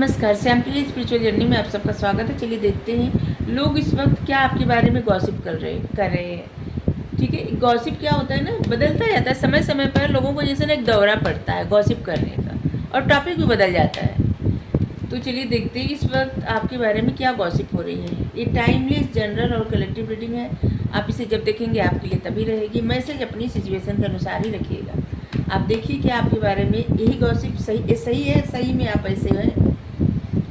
नमस्कार, सैम्पली spiritual journey में आप सबका स्वागत है। चलिए देखते हैं लोग इस वक्त क्या आपके बारे में गॉसिप कर रहे हैं। ठीक है, गॉसिप क्या होता है ना, बदलता जाता है समय समय पर। लोगों को जैसे ना एक दौरा पड़ता है गॉसिप करने का, और टॉपिक भी बदल जाता है। तो चलिए देखते हैं इस वक्त आपके बारे में क्या गॉसिप हो रही है। ये टाइमलेस, जनरल और कलेक्टिव रीडिंग है। आप इसे जब देखेंगे आपके लिए तभी रहेगी। मैसेज अपनी सिचुएशन के अनुसार ही रखिएगा। आप देखिए कि आपके बारे में यही गॉसिप सही है, सही में आप ऐसे हैं,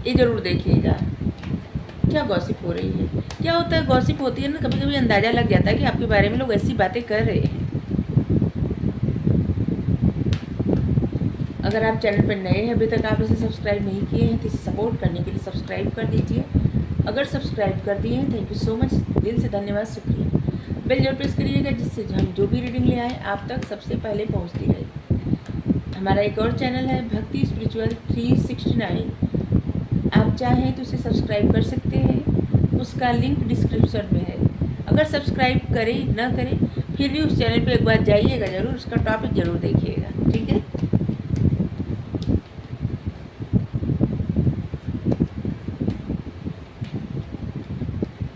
ये ज़रूर देखिएगा क्या गॉसिप हो रही है। क्या होता है, गॉसिप होती है ना, कभी कभी अंदाज़ा लग जाता है कि आपके बारे में लोग ऐसी बातें कर रहे हैं। अगर आप चैनल पर नए हैं, अभी तक आप इसे सब्सक्राइब नहीं किए हैं, तो इसे सपोर्ट करने के लिए सब्सक्राइब कर दीजिए। अगर सब्सक्राइब कर दिए हैं, थैंक यू सो मच, दिल से धन्यवाद, शुक्रिया। बेल जरूर प्रेस करिएगा, जिससे हम जो भी रीडिंग ले आए आप तक सबसे पहले पहुँचती रहे। हमारा एक और चैनल है भक्ति स्पिरिचुअल 369। आप चाहें तो उसे सब्सक्राइब कर सकते हैं, उसका लिंक डिस्क्रिप्शन में है। अगर सब्सक्राइब करें ना करें, फिर भी उस चैनल पे एक बार जाइएगा ज़रूर, उसका टॉपिक ज़रूर देखिएगा। ठीक है,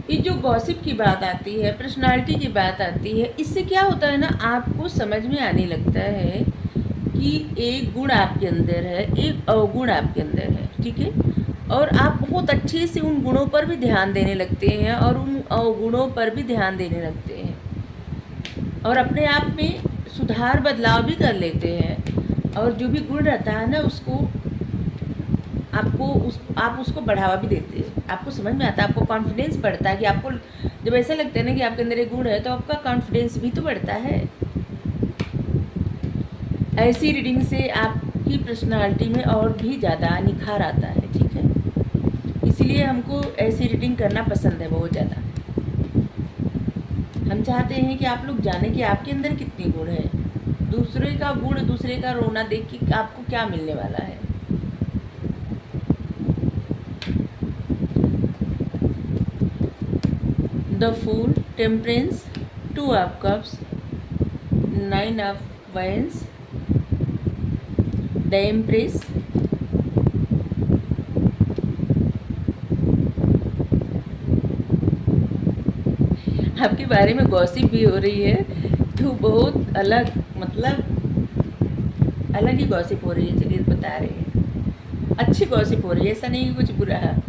ये जो गॉसिप की बात आती है, पर्सनालिटी की बात आती है, इससे क्या होता है ना, आपको समझ में आने लगता है कि एक गुण आपके अंदर है, एक अवगुण आपके अंदर है। ठीक है, और आप बहुत अच्छे से उन गुणों पर भी ध्यान देने लगते हैं और उन अवगुणों पर भी ध्यान देने लगते हैं, और अपने आप में सुधार बदलाव भी कर लेते हैं। और जो भी गुण रहता है ना, उसको आप उसको बढ़ावा भी देते हैं। आपको समझ में आता है, आपको कॉन्फिडेंस बढ़ता है कि आपको जब ऐसा लगता है ना कि आपके अंदर एक गुण है, तो आपका कॉन्फिडेंस भी तो बढ़ता है। ऐसी रीडिंग से आपकी पर्सनालिटी में और भी ज़्यादा निखार आता है। ठीक है, इसलिए हमको ऐसी रीडिंग करना पसंद है बहुत ज़्यादा। हम चाहते हैं कि आप लोग जानें कि आपके अंदर कितने गुण हैं। दूसरे का गुण, दूसरे का रोना देख के आपको क्या मिलने वाला है। The fool, temperance, 2 of cups, 9 of wands, the empress, आपके बारे में गॉसिप भी हो रही है, तो बहुत अलग, मतलब अलग ही गॉसिप हो रही है। चलिए बता रहे हैं, अच्छी गॉसिप हो रही है, ऐसा नहीं कि कुछ बुरा है।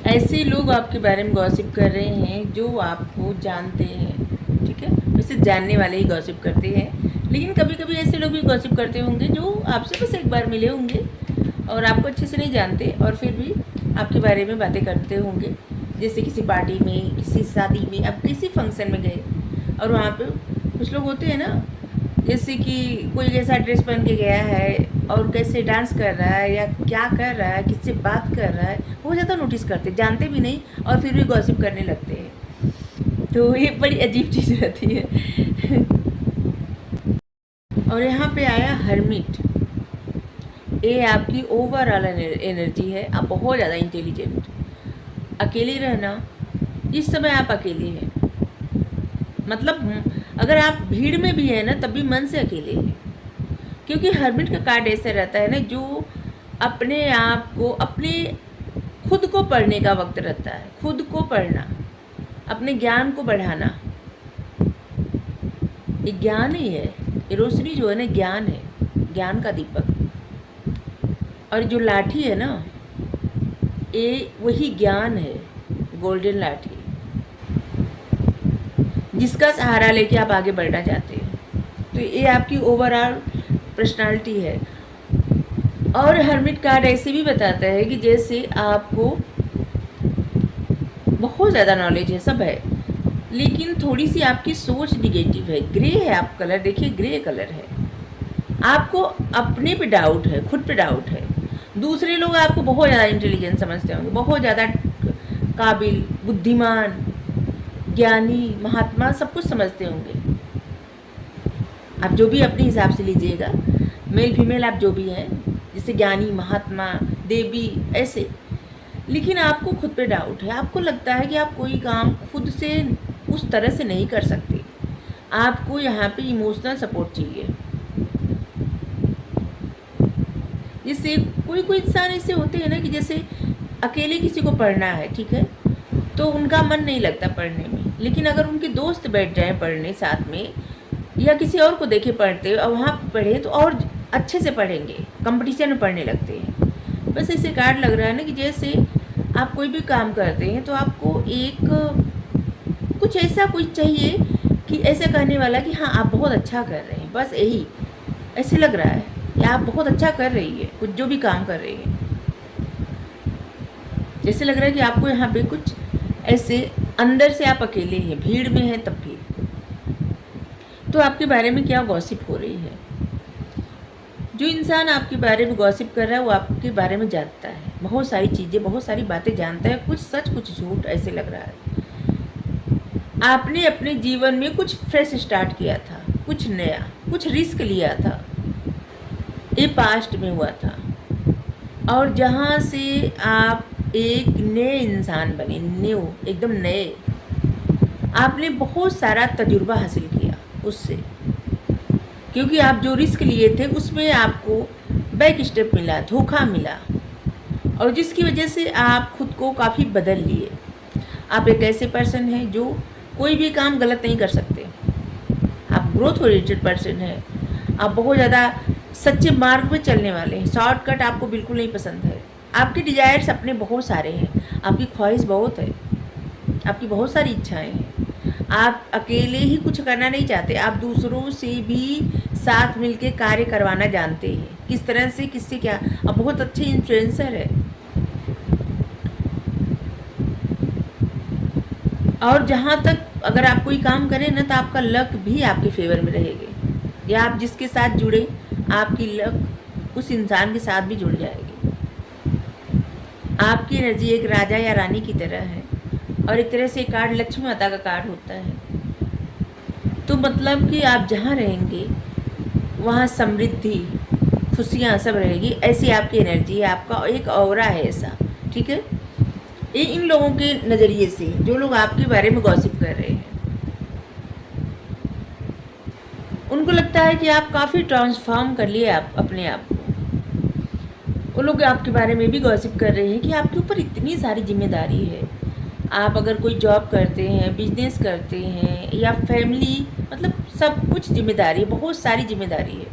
ऐसे लोग आपके बारे में गॉसिप कर रहे हैं जो आपको जानते हैं। ठीक है, वैसे जानने वाले ही गॉसिप करते हैं, लेकिन कभी कभी ऐसे लोग भी गॉसिप करते होंगे जो आपसे बस एक बार मिले होंगे और आपको अच्छे से नहीं जानते, और फिर भी आपके बारे में बातें करते होंगे। जैसे किसी पार्टी में, किसी शादी में, आप किसी फंक्शन में गए और वहाँ पे कुछ लोग होते हैं ना, जैसे कि कोई कैसा ड्रेस पहन के गया है और कैसे डांस कर रहा है या क्या कर रहा है, किससे बात कर रहा है, बहुत ज़्यादा नोटिस करते, जानते भी नहीं और फिर भी गॉसिप करने लगते हैं। तो ये बड़ी अजीब चीज़ रहती है। और यहाँ पे आया हर्मिट। ये आपकी ओवरऑल एनर्जी है। आप बहुत ज़्यादा इंटेलिजेंट, अकेले रहना, इस समय आप अकेले हैं। मतलब अगर आप भीड़ में भी है ना, तब भी मन से अकेले हैं, क्योंकि हर्मिट का कार्ड ऐसा रहता है ना, जो अपने आप को, अपने खुद को पढ़ने का वक्त रहता है। खुद को पढ़ना, अपने ज्ञान को बढ़ाना, ये ज्ञान ही है। ये रोशनी जो है ना, ज्ञान है, ज्ञान का दीपक। और जो लाठी है ना, ये वही ज्ञान है, गोल्डन लाठी, जिसका सहारा लेके आप आगे बढ़ना चाहते हैं। तो ये आपकी ओवरऑल पर्सनालिटी है। और हर्मिट कार्ड ऐसे भी बताता है कि जैसे आपको बहुत ज़्यादा नॉलेज है, सब है, लेकिन थोड़ी सी आपकी सोच निगेटिव है। ग्रे है आप कलर, देखिए ग्रे कलर है। आपको अपने पे डाउट है, खुद पे डाउट है। दूसरे लोग आपको बहुत ज़्यादा इंटेलिजेंट समझते होंगे, बहुत ज़्यादा काबिल, बुद्धिमान, ज्ञानी, महात्मा, सब कुछ समझते होंगे। आप जो भी अपने हिसाब से लीजिएगा। मेल फीमेल आप जो भी हैं, जैसे ज्ञानी, महात्मा, देवी, ऐसे। लेकिन आपको खुद पे डाउट है, आपको लगता है कि आप कोई काम खुद से उस तरह से नहीं कर सकते, आपको यहाँ पे इमोशनल सपोर्ट चाहिए। जैसे कोई कोई इंसान ऐसे होते हैं ना कि जैसे अकेले किसी को पढ़ना है, ठीक है, तो उनका मन नहीं लगता पढ़ने में, लेकिन अगर उनके दोस्त बैठ जाएं पढ़ने साथ में, या किसी और को देखे पढ़ते और वहाँ पढ़े तो और अच्छे से पढ़ेंगे, कंपटीशन में पढ़ने लगते हैं। बस ऐसे कार्ड लग रहा है ना कि जैसे आप कोई भी काम करते हैं तो आपको एक कुछ ऐसा कुछ चाहिए कि ऐसा कहने वाला कि हाँ आप बहुत अच्छा कर रहे हैं, बस यही ऐसे लग रहा है कि आप बहुत अच्छा कर रही है कुछ जो भी काम कर रही है। जैसे लग रहा है कि आपको यहाँ पे कुछ ऐसे अंदर से आप अकेले हैं, भीड़ में हैं तब भी। तो आपके बारे में क्या गॉसिप हो रही है? जो इंसान आपके बारे में गॉसिप कर रहा है वो आपके बारे में जानता है, बहुत सारी चीज़ें, बहुत सारी बातें जानता है, कुछ सच कुछ झूठ ऐसे लग रहा है। आपने अपने जीवन में कुछ फ्रेश स्टार्ट किया था, कुछ नया, कुछ रिस्क लिया था, ये पास्ट में हुआ था, और जहाँ से आप एक नए इंसान बने, न्यू, एकदम नए, आपने बहुत सारा तजुर्बा हासिल किया उससे, क्योंकि आप जो रिस्क लिए थे उसमें आपको बैक स्टेप मिला, धोखा मिला, और जिसकी वजह से आप खुद को काफ़ी बदल लिए। आप एक ऐसे पर्सन हैं जो कोई भी काम गलत नहीं कर सकते, आप ग्रोथ ओरिएंटेड पर्सन हैं, आप बहुत ज़्यादा सच्चे मार्ग पे चलने वाले हैं, शॉर्टकट आपको बिल्कुल नहीं पसंद है। आपके डिजायर्स अपने बहुत सारे हैं, आपकी ख्वाहिश बहुत है, आपकी बहुत सारी इच्छाएं हैं, आप अकेले ही कुछ करना नहीं चाहते, आप दूसरों से भी साथ मिलके कार्य करवाना जानते हैं, किस तरह से, किससे क्या, आप बहुत अच्छे इन्फ्लुएंसर है। और जहाँ तक अगर आप कोई काम करें ना तो आपका लक भी आपके फेवर में रहेगी, या आप जिसके साथ जुड़े आपकी लक उस इंसान के साथ भी जुड़ जाएगी। आपकी एनर्जी एक राजा या रानी की तरह है, और एक तरह से कार्ड लक्ष्मी माता का कार्ड होता है। तो मतलब कि आप जहाँ रहेंगे वहाँ समृद्धि, खुशियाँ सब रहेगी, ऐसी आपकी एनर्जी है, आपका एक ऑरा है ऐसा, ठीक है। ये इन लोगों के नज़रिए से जो लोग आपके बारे में गॉसिप कर रहे हैं, उनको लगता है कि आप काफ़ी ट्रांसफॉर्म कर लिए आप अपने आप को। वो लोग आपके बारे में भी गॉसिप कर रहे हैं कि आपके ऊपर इतनी सारी जिम्मेदारी है। आप अगर कोई जॉब करते हैं, बिजनेस करते हैं, या फैमिली, मतलब सब कुछ जिम्मेदारी, बहुत सारी जिम्मेदारी है।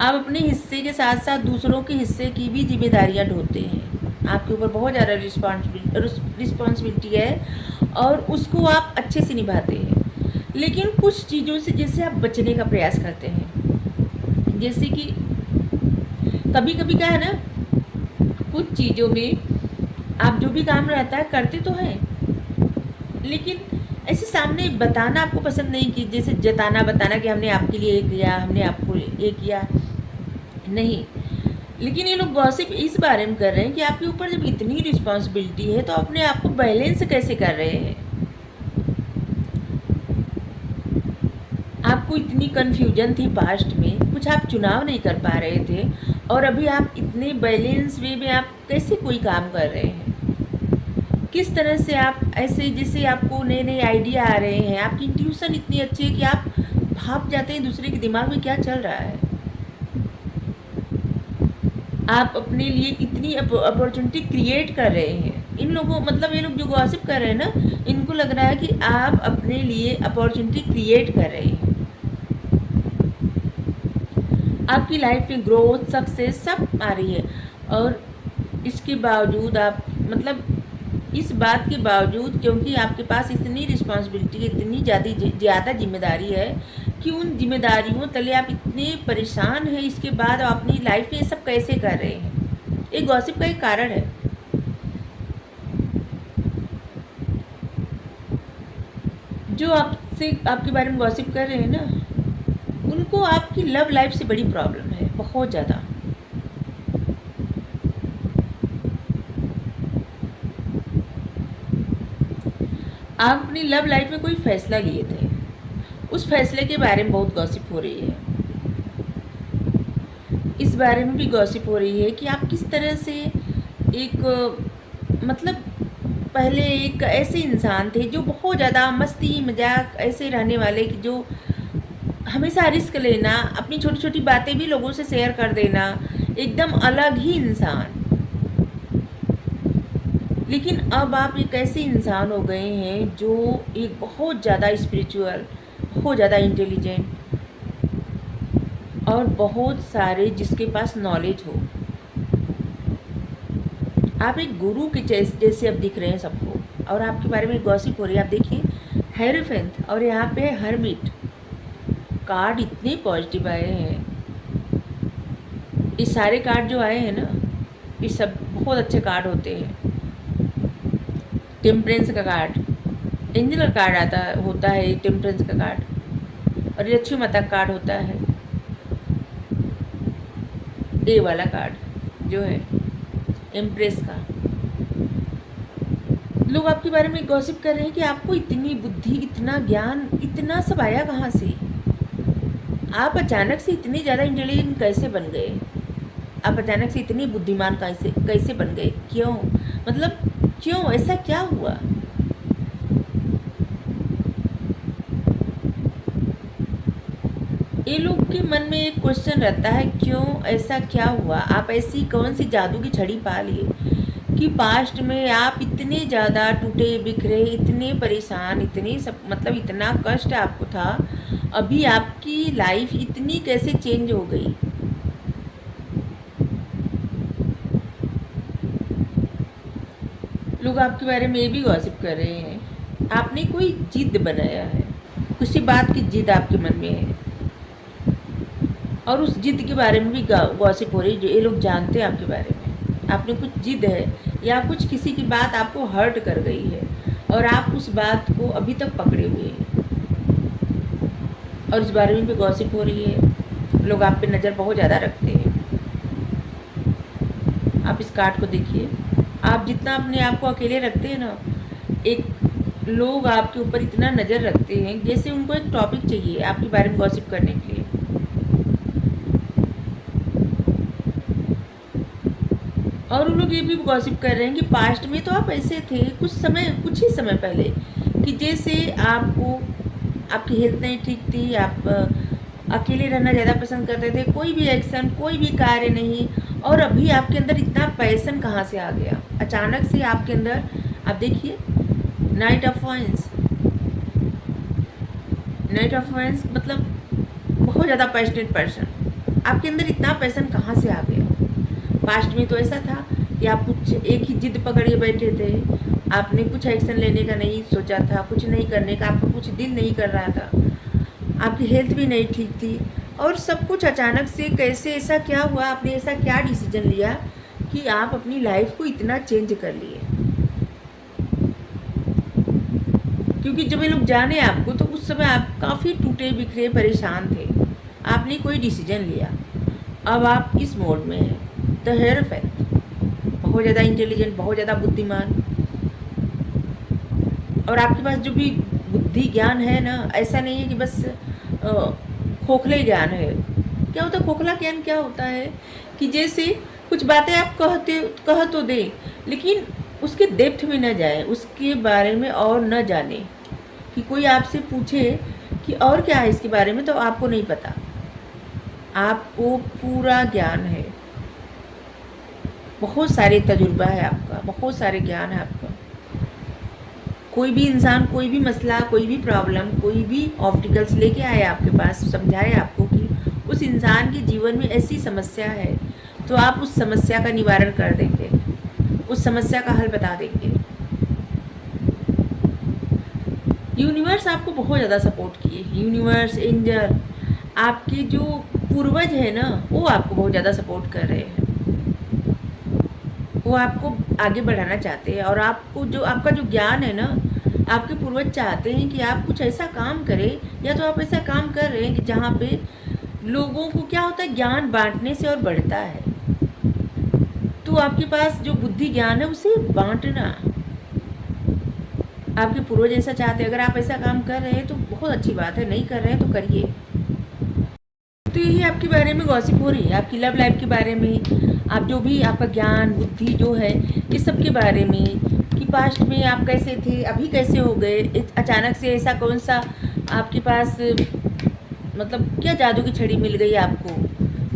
आप अपने हिस्से के साथ साथ दूसरों के हिस्से की भी जिम्मेदारियां ढोते हैं, आपके ऊपर बहुत ज़्यादा रिस्पॉन्सिबिलिटी है, और उसको आप अच्छे से निभाते हैं। लेकिन कुछ चीज़ों से जैसे आप बचने का प्रयास करते हैं, जैसे कि कभी कभी क्या है ना, कुछ चीज़ों में आप जो भी काम रहता है करते तो हैं, लेकिन ऐसे सामने बताना आपको पसंद नहीं, कि जैसे जताना बताना कि हमने आपके लिए ये किया, हमने आपको ये किया, नहीं। लेकिन ये लोग गॉसिप इस बारे में कर रहे हैं कि आपके ऊपर जब इतनी रिस्पॉन्सिबिलिटी है तो अपने आप को बैलेंस कैसे कर रहे हैं। आपको इतनी कन्फ्यूजन थी पास्ट में, कुछ आप चुनाव नहीं कर पा रहे थे, और अभी आप इतने बैलेंस वे में आप कैसे कोई काम कर रहे हैं, किस तरह से आप ऐसे जैसे आपको नए नए आइडिया आ रहे हैं, आपकी इंट्यूशन इतनी अच्छी है कि आप भाप जाते हैं दूसरे के दिमाग में क्या चल रहा है। आप अपने लिए इतनी अपॉर्चुनिटी क्रिएट कर रहे हैं। इन लोगों, मतलब ये लोग जो गॉसिप कर रहे हैं ना, इनको लग रहा है कि आप अपने लिए अपॉर्चुनिटी क्रिएट कर रहे हैं। आपकी लाइफ में ग्रोथ, सक्सेस सब आ रही है, और इसके बावजूद आप, मतलब इस बात के बावजूद, क्योंकि आपके पास इतनी रिस्पॉन्सिबिलिटी, इतनी ज़्यादा जिम्मेदारी है कि उन जिम्मेदारियों तले आप इतने परेशान हैं, इसके बाद आप अपनी लाइफ में ये सब कैसे कर रहे हैं। एक गॉसिप का एक कारण है। जो आपसे आपके बारे में गॉसिप कर रहे हैं ना, उनको आपकी लव लाइफ से बड़ी प्रॉब्लम है, बहुत ज़्यादा। आप अपनी लव लाइफ में कोई फैसला लिए थे, उस फैसले के बारे में बहुत गॉसिप हो रही है। इस बारे में भी गॉसिप हो रही है कि आप किस तरह से एक मतलब पहले एक ऐसे इंसान थे जो बहुत ज़्यादा मस्ती मजाक ऐसे रहने वाले कि जो हमेशा रिस्क लेना, अपनी छोटी छोटी बातें भी लोगों से शेयर कर देना, एकदम अलग ही इंसान। लेकिन अब आप एक ऐसे इंसान हो गए हैं जो एक बहुत ज़्यादा स्पिरिचुअल, बहुत ज़्यादा इंटेलिजेंट और बहुत सारे जिसके पास नॉलेज हो। आप एक गुरु के जैसे अब दिख रहे हैं सबको, और आपके बारे में गॉसिप हो रही है। आप देखिए हेरोफेंट और यहाँ पे हर्मिट कार्ड इतने पॉजिटिव आए हैं। ये सारे कार्ड जो आए हैं ना, ये सब बहुत अच्छे कार्ड होते हैं। टेम्परेंस का कार्ड, एंजल का कार्ड आता होता है टेम्परेंस का कार्ड, और लक्ष्मी माता का कार्ड होता है ए वाला कार्ड जो है एम्प्रेस का। लोग आपके बारे में गॉसिप कर रहे हैं कि आपको इतनी बुद्धि, इतना ज्ञान, इतना सब आया कहाँ से? आप अचानक से इतने ज़्यादा इंटेलिजेंट कैसे बन गए? आप अचानक से इतने बुद्धिमान कैसे कैसे बन गए? क्यों? मतलब क्यों? ऐसा क्या हुआ? ये लोग के मन में एक क्वेश्चन रहता है, क्यों ऐसा क्या हुआ? आप ऐसी कौन सी जादू की छड़ी पा लिए कि पास्ट में आप इतने ज़्यादा टूटे बिखरे, इतने परेशान, इतने सब मतलब इतना कष्ट आपको था, अभी आपकी लाइफ इतनी कैसे चेंज हो गई? लोग आपके बारे में ये भी गॉसिप कर रहे हैं, आपने कोई जिद बनाया है, किसी बात की जिद आपके मन में है, और उस जिद के बारे में भी गॉसिप हो रही है। जो ये लोग जानते हैं आपके बारे में, आपने कुछ जिद है या कुछ किसी की बात आपको हर्ट कर गई है, और आप उस बात को अभी तक पकड़े हुए हैं, और इस बारे में भी गॉसिप हो रही है। लोग आप पे नज़र बहुत ज़्यादा रखते हैं। आप इस कार्ड को देखिए, आप जितना अपने आप को अकेले रखते हैं ना, एक लोग आपके ऊपर इतना नज़र रखते हैं जैसे उनको एक टॉपिक चाहिए आपके बारे में गॉसिप करने के लिए। और उन लोग ये भी गॉसिप कर रहे हैं कि पास्ट में तो आप ऐसे थे कुछ ही समय पहले, कि जैसे आपको आपकी हेल्थ नहीं ठीक थी, आप अकेले रहना ज़्यादा पसंद करते थे, कोई भी एक्शन, कोई भी कार्य नहीं, और अभी आपके अंदर इतना पैशन कहाँ से आ गया अचानक से आपके अंदर? आप देखिए knight of wands, knight of wands मतलब बहुत ज़्यादा पैशनेट पर्सन, आपके अंदर इतना पैशन कहाँ से आ गया? पास्ट में तो ऐसा था कि आप कुछ एक ही जिद पकड़े बैठे थे, आपने कुछ एक्शन लेने का नहीं सोचा था, कुछ नहीं करने का आपका कुछ दिल नहीं कर रहा था, आपकी हेल्थ भी नहीं ठीक थी, और सब कुछ अचानक से कैसे ऐसा क्या हुआ? आपने ऐसा क्या डिसीजन लिया कि आप अपनी लाइफ को इतना चेंज कर लिए? क्योंकि जब ये लोग जाने आपको तो उस समय आप काफ़ी टूटे बिखरे परेशान थे, आपने कोई डिसीजन लिया, अब आप इस मोड में हैं। द हेरोफेंट, बहुत ज़्यादा इंटेलिजेंट, बहुत ज़्यादा बुद्धिमान, और आपके पास जो भी बुद्धि ज्ञान है ना, ऐसा नहीं है कि बस खोखले ज्ञान है। क्या होता है खोखला ज्ञान? क्या होता है कि जैसे कुछ बातें आप कह तो दें, लेकिन उसके डेप्थ में न जाए, उसके बारे में और न जाने, कि कोई आपसे पूछे कि और क्या है इसके बारे में, तो आपको नहीं पता, आपको पूरा ज्ञान है, बहुत सारे तजुर्बा है आपका, बहुत सारे ज्ञान है आपका। कोई भी इंसान, कोई भी मसला, कोई भी प्रॉब्लम, कोई भी ऑब्स्टिकल्स लेके आए आपके पास, समझाए आपको कि उस इंसान के जीवन में ऐसी समस्या है, तो आप उस समस्या का निवारण कर देंगे, उस समस्या का हल बता देंगे। यूनिवर्स आपको बहुत ज़्यादा सपोर्ट किए, यूनिवर्स, एंजल, आपके जो पूर्वज है ना, वो आपको बहुत ज़्यादा सपोर्ट कर रहे हैं, वो आपको आगे बढ़ाना चाहते हैं, और आपको जो आपका जो ज्ञान है ना, आपके पूर्वज चाहते हैं कि आप कुछ ऐसा काम करें, या तो आप ऐसा काम कर रहे हैं कि जहाँ पे लोगों को क्या होता है, ज्ञान बांटने से और बढ़ता है, तो आपके पास जो बुद्धि ज्ञान है उसे बांटना, आपके पूर्वज ऐसा चाहते हैं। अगर आप ऐसा काम कर रहे हैं तो बहुत अच्छी बात है, नहीं कर रहे हैं तो करिए। तो यही आपके बारे में गॉसिप हो रही है, आपकी लव लाइफ के बारे में, आप जो भी आपका ज्ञान बुद्धि जो है इस सब के बारे में, कि पास्ट में आप कैसे थे, अभी कैसे हो गए, अचानक से ऐसा कौन सा आपके पास, मतलब क्या जादू की छड़ी मिल गई आपको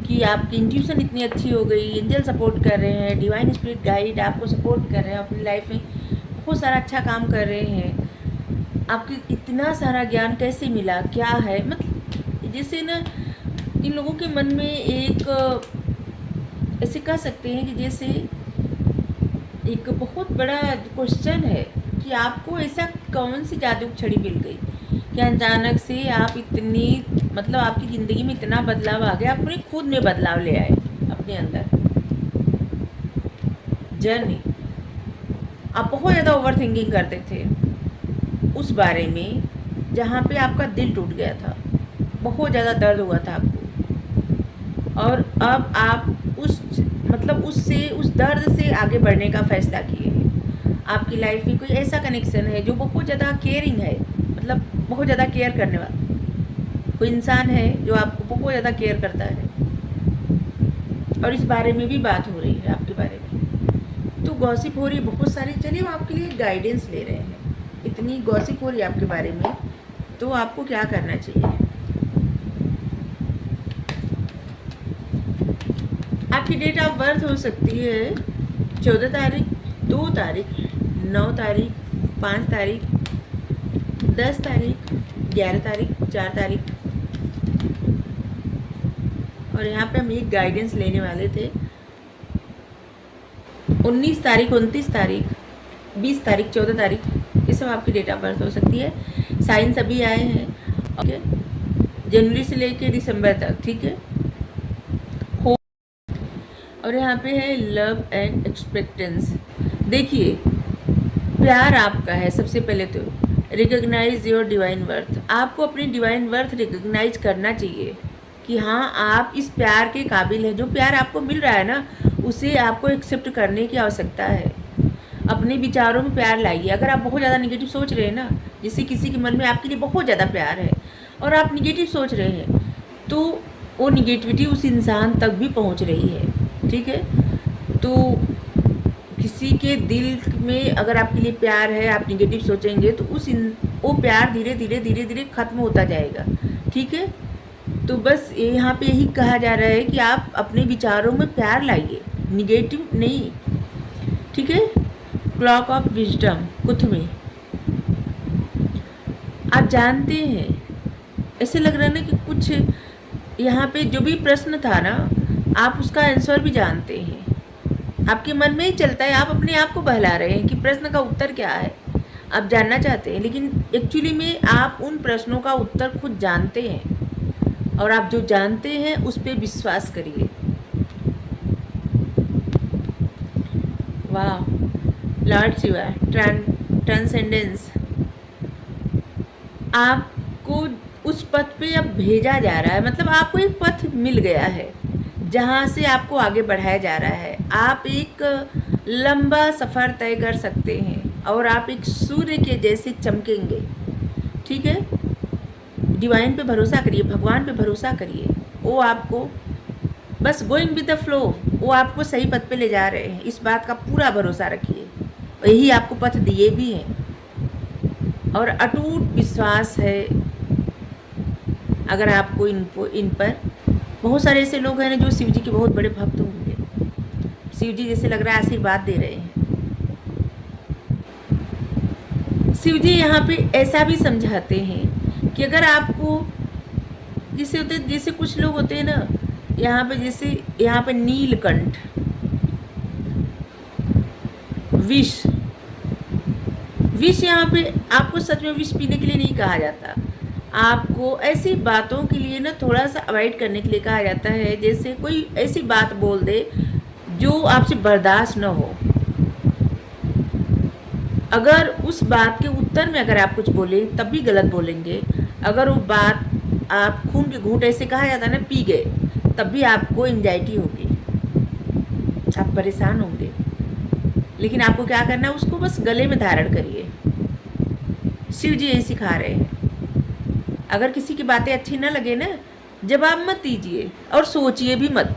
कि आपकी इंट्यूशन इतनी अच्छी हो गई, एंजल सपोर्ट कर रहे हैं, डिवाइन स्पिरिट गाइड आपको सपोर्ट कर रहे हैं, अपनी लाइफ में बहुत सारा अच्छा काम कर रहे हैं, आपको इतना सारा ज्ञान कैसे मिला, क्या है, मतलब जैसे ना इन लोगों के मन में एक ऐसे कह सकते हैं कि जैसे एक बहुत बड़ा क्वेश्चन है कि आपको ऐसा कौन सी जादू छड़ी मिल गई कि अचानक से आप इतनी, मतलब आपकी ज़िंदगी में इतना बदलाव आ गया, अपने खुद में बदलाव ले आए अपने अंदर जर्नी। आप बहुत ज़्यादा ओवर थिंकिंग करते थे उस बारे में जहाँ पे आपका दिल टूट गया था, बहुत ज़्यादा दर्द हुआ था आपको, और अब आप उस, मतलब उससे, उस दर्द से आगे बढ़ने का फ़ैसला किए हैं। आपकी लाइफ में कोई ऐसा कनेक्शन है जो बहुत ज़्यादा केयरिंग है, मतलब बहुत ज़्यादा केयर करने वाला कोई इंसान है जो आपको बहुत ज़्यादा केयर करता है, और इस बारे में भी बात हो रही है आपके बारे में। तो गॉसिप हो रही है बहुत सारी। चलिए हम आपके लिए गाइडेंस ले रहे हैं, इतनी गॉसिप हो रही है आपके बारे में, तो आपको क्या करना चाहिए। आपकी डेट ऑफ बर्थ हो सकती है 14 तारीख, 2 तारीख, 9 तारीख, 5 तारीख, 10 तारीख, 11 तारीख, 4 तारीख। और यहाँ पे हम एक गाइडेंस लेने वाले थे 19 तारीख, 29 तारीख, 20 तारीख, 14 तारीख, ये सब आपकी डेट ऑफ बर्थ हो सकती है। साइन सभी आए हैं, ओके, जनवरी से लेके दिसंबर तक, ठीक है। और यहाँ पे है लव एंड एक्सपेक्टेंस। देखिए प्यार आपका है, सबसे पहले तो रिकॉग्नाइज योर डिवाइन वर्थ। आपको अपनी डिवाइन वर्थ रिकॉग्नाइज करना चाहिए कि हाँ आप इस प्यार के काबिल हैं। जो प्यार आपको मिल रहा है ना, उसे आपको एक्सेप्ट करने की आवश्यकता है। अपने विचारों में प्यार लाइए। अगर आप बहुत ज़्यादा निगेटिव सोच रहे हैं ना, जैसे किसी के मन में आपके लिए बहुत ज़्यादा प्यार है और आप निगेटिव सोच रहे हैं, तो वो निगेटिविटी उस इंसान तक भी पहुंच रही है, ठीक है। तो किसी के दिल में अगर आपके लिए प्यार है, आप निगेटिव सोचेंगे तो वो प्यार धीरे धीरे धीरे धीरे ख़त्म होता जाएगा, ठीक है। तो बस यहाँ पे यही कहा जा रहा है कि आप अपने विचारों में प्यार लाइए, निगेटिव नहीं, ठीक है। क्लॉक ऑफ विजडम कुछ में आप जानते हैं, ऐसे लग रहा है ना कि कुछ यहाँ पे जो भी प्रश्न था ना, आप उसका आंसर भी जानते हैं। आपके मन में ही चलता है, आप अपने आप को बहला रहे हैं कि प्रश्न का उत्तर क्या है, आप जानना चाहते हैं, लेकिन एक्चुअली में आप उन प्रश्नों का उत्तर खुद जानते हैं। और आप जो जानते हैं उस पर विश्वास करिए। वाह, लॉर्ड शिवा, ट्रांसेंडेंस, आपको उस पथ पे अब भेजा जा रहा है, मतलब आपको एक पथ मिल गया है जहाँ से आपको आगे बढ़ाया जा रहा है। आप एक लंबा सफ़र तय कर सकते हैं और आप एक सूर्य के जैसे चमकेंगे, ठीक है। डिवाइन पे भरोसा करिए, भगवान पे भरोसा करिए, वो आपको बस गोइंग विद द फ्लो, वो आपको सही पथ पे ले जा रहे हैं, इस बात का पूरा भरोसा रखिए। यही आपको पथ दिए भी हैं और अटूट विश्वास है। अगर आपको इन पर बहुत सारे ऐसे लोग हैं ना जो शिव जी के बहुत बड़े भक्त होंगे, शिव जी जैसे लग रहा है आशीर्वाद दे रहे हैं। शिव जी यहाँ पे ऐसा भी समझाते हैं कि अगर आपको जैसे होते, जैसे कुछ लोग होते हैं ना, यहाँ पे जैसे यहाँ पे नीलकंठ, विष, विष यहाँ पे आपको सच में विष पीने के लिए नहीं कहा जाता। आपको ऐसी बातों के लिए ना थोड़ा सा अवॉइड करने के लिए कहा जाता है, जैसे कोई ऐसी बात बोल दे जो आपसे बर्दाश्त न हो। अगर उस बात के उत्तर में अगर आप कुछ बोले तब भी गलत बोलेंगे। अगर वो बात आप खून के घूंट ऐसे कहा जाता है ना, पी गए, तब भी आपको एंजाइटी होगी, आप परेशान होंगे। लेकिन आपको क्या करना है, उसको बस गले में धारण करिए। शिव जी यही सिखा रहे हैं। अगर किसी की बातें अच्छी ना लगे ना, जवाब मत दीजिए और सोचिए भी मत,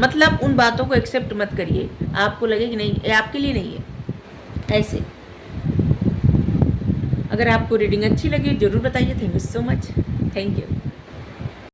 मतलब उन बातों को एक्सेप्ट मत करिए, आपको लगे कि नहीं ये आपके लिए नहीं है ऐसे। अगर आपको रीडिंग अच्छी लगी ज़रूर बताइए। Thank you so much. Thank you.